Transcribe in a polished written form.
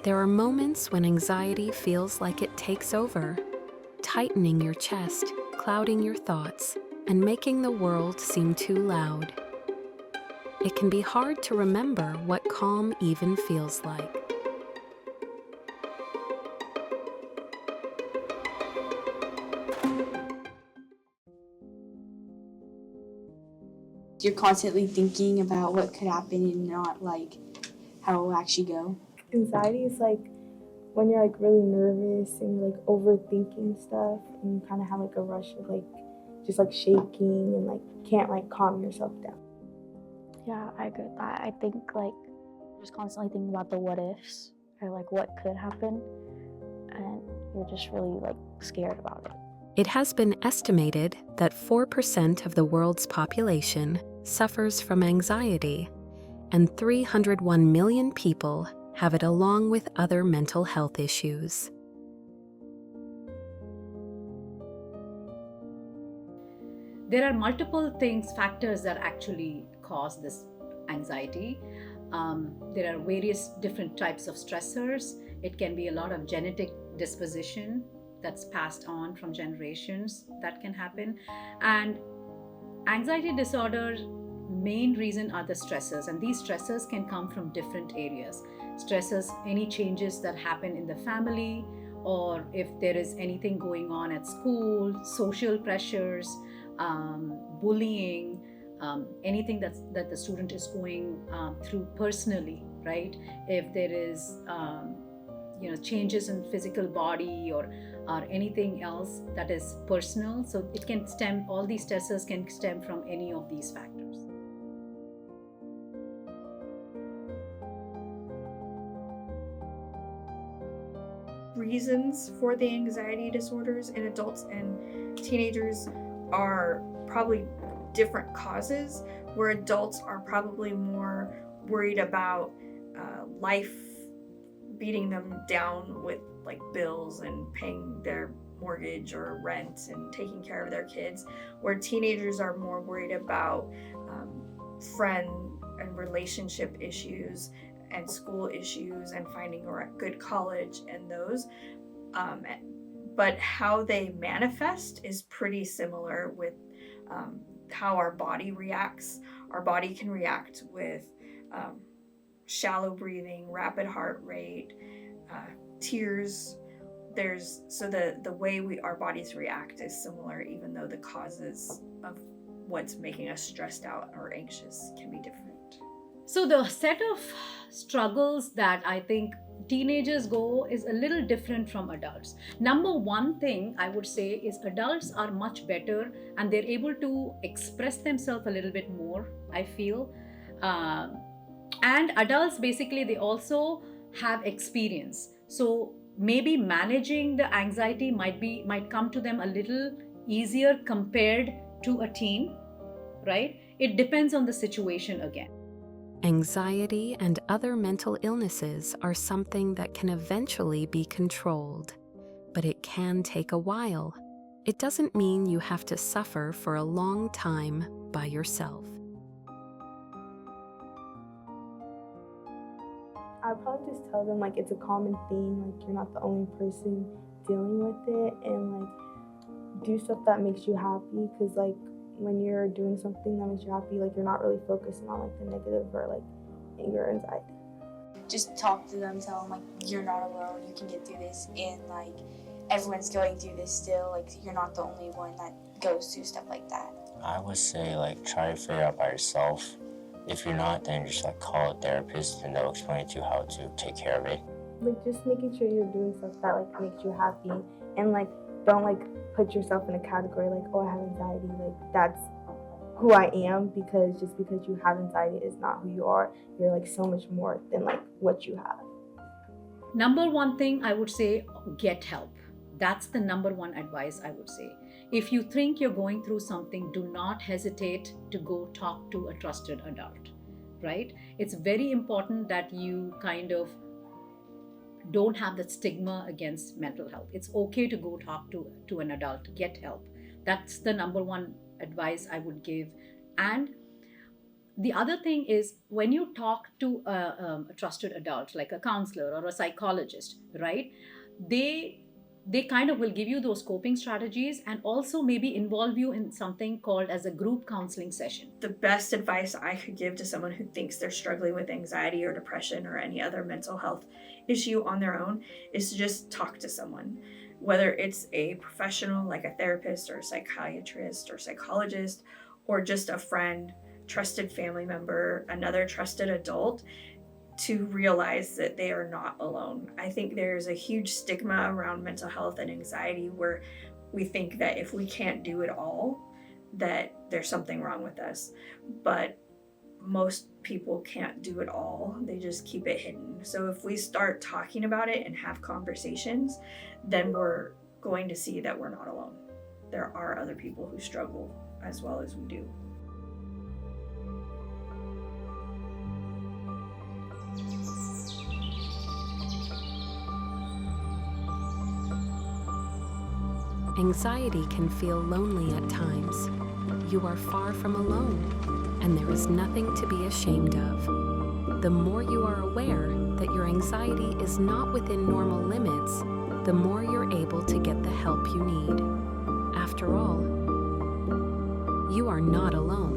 There are moments when anxiety feels like it takes over, tightening your chest, clouding your thoughts, and making the world seem too loud. It can be hard to remember what calm even feels like. You're constantly thinking about what could happen and not like how it will actually go. Anxiety is like when you're like really nervous and you're like overthinking stuff and you kind of have like a rush of like just like shaking and like can't like calm yourself down. Yeah, I agree with that. I think like just constantly thinking about the what ifs or like what could happen, and you're just really like scared about it. It has been estimated that 4% of the world's population suffers from anxiety, and 301 million people have it along with other mental health issues. There are multiple factors that actually cause this anxiety. There are various different types of stressors. It can be a lot of genetic disposition that's passed on from generations that can happen. And anxiety disorders, main reason are the stressors, and these stressors can come from different areas. Stresses, any changes that happen in the family, or if there is anything going on at school, social pressures, bullying, anything that the student is going through personally, right? If there is changes in physical body or anything else that is personal, so it can stem, all these stressors can stem from any of these factors. Reasons for the anxiety disorders in adults and teenagers are probably different causes, where adults are probably more worried about life beating them down with like bills and paying their mortgage or rent and taking care of their kids, where teenagers are more worried about friend and relationship issues and school issues and finding a good college and those. But how they manifest is pretty similar with how our body reacts. Our body can react with shallow breathing, rapid heart rate, tears. The way our bodies react is similar, even though the causes of what's making us stressed out or anxious can be different. So the set of struggles that I think teenagers go is a little different from adults. Number one thing I would say is adults are much better and they're able to express themselves a little bit more, I feel. And adults, basically, they also have experience. So maybe managing the anxiety might come to them a little easier compared to a teen, right? It depends on the situation again. Anxiety and other mental illnesses are something that can eventually be controlled, but it can take a while. It doesn't mean you have to suffer for a long time by yourself. I'd probably just tell them like it's a common thing, like you're not the only person dealing with it, and like do stuff that makes you happy, because like when you're doing something that makes you happy, like you're not really focusing on like the negative or like anger or anxiety. Just talk to them, tell them like you're not alone, you can get through this, and like everyone's going through this still, like you're not the only one that goes through stuff like that. I would say like try to figure it out by yourself. If you're not, then just like call a therapist and they'll explain to you how to take care of it. Like just making sure you're doing stuff that like makes you happy, and like don't like put yourself in a category like, oh, I have anxiety, like that's who I am, because just because you have anxiety is not who you are. You're like so much more than like what you have. Number one thing I would say, get help. That's the number one advice I would say. If you think you're going through something, do not hesitate to go talk to a trusted adult, right? It's very important that you kind of don't have that stigma against mental health. It's okay to go talk to an adult, get help. That's the number one advice I would give. And The other thing is when you talk to a trusted adult, like a counselor or a psychologist, right? They kind of will give you those coping strategies and also maybe involve you in something called as a group counseling session. The best advice I could give to someone who thinks they're struggling with anxiety or depression or any other mental health issue on their own is to just talk to someone, whether it's a professional like a therapist or a psychiatrist or psychologist, or just a friend, trusted family member, another trusted adult, to realize that they are not alone. I think there's a huge stigma around mental health and anxiety where we think that if we can't do it all, that there's something wrong with us. But most people can't do it all. They just keep it hidden. So if we start talking about it and have conversations, then we're going to see that we're not alone. There are other people who struggle as well as we do. Anxiety can feel lonely at times. You are far from alone, and there is nothing to be ashamed of. The more you are aware that your anxiety is not within normal limits, the more you're able to get the help you need. After all, you are not alone.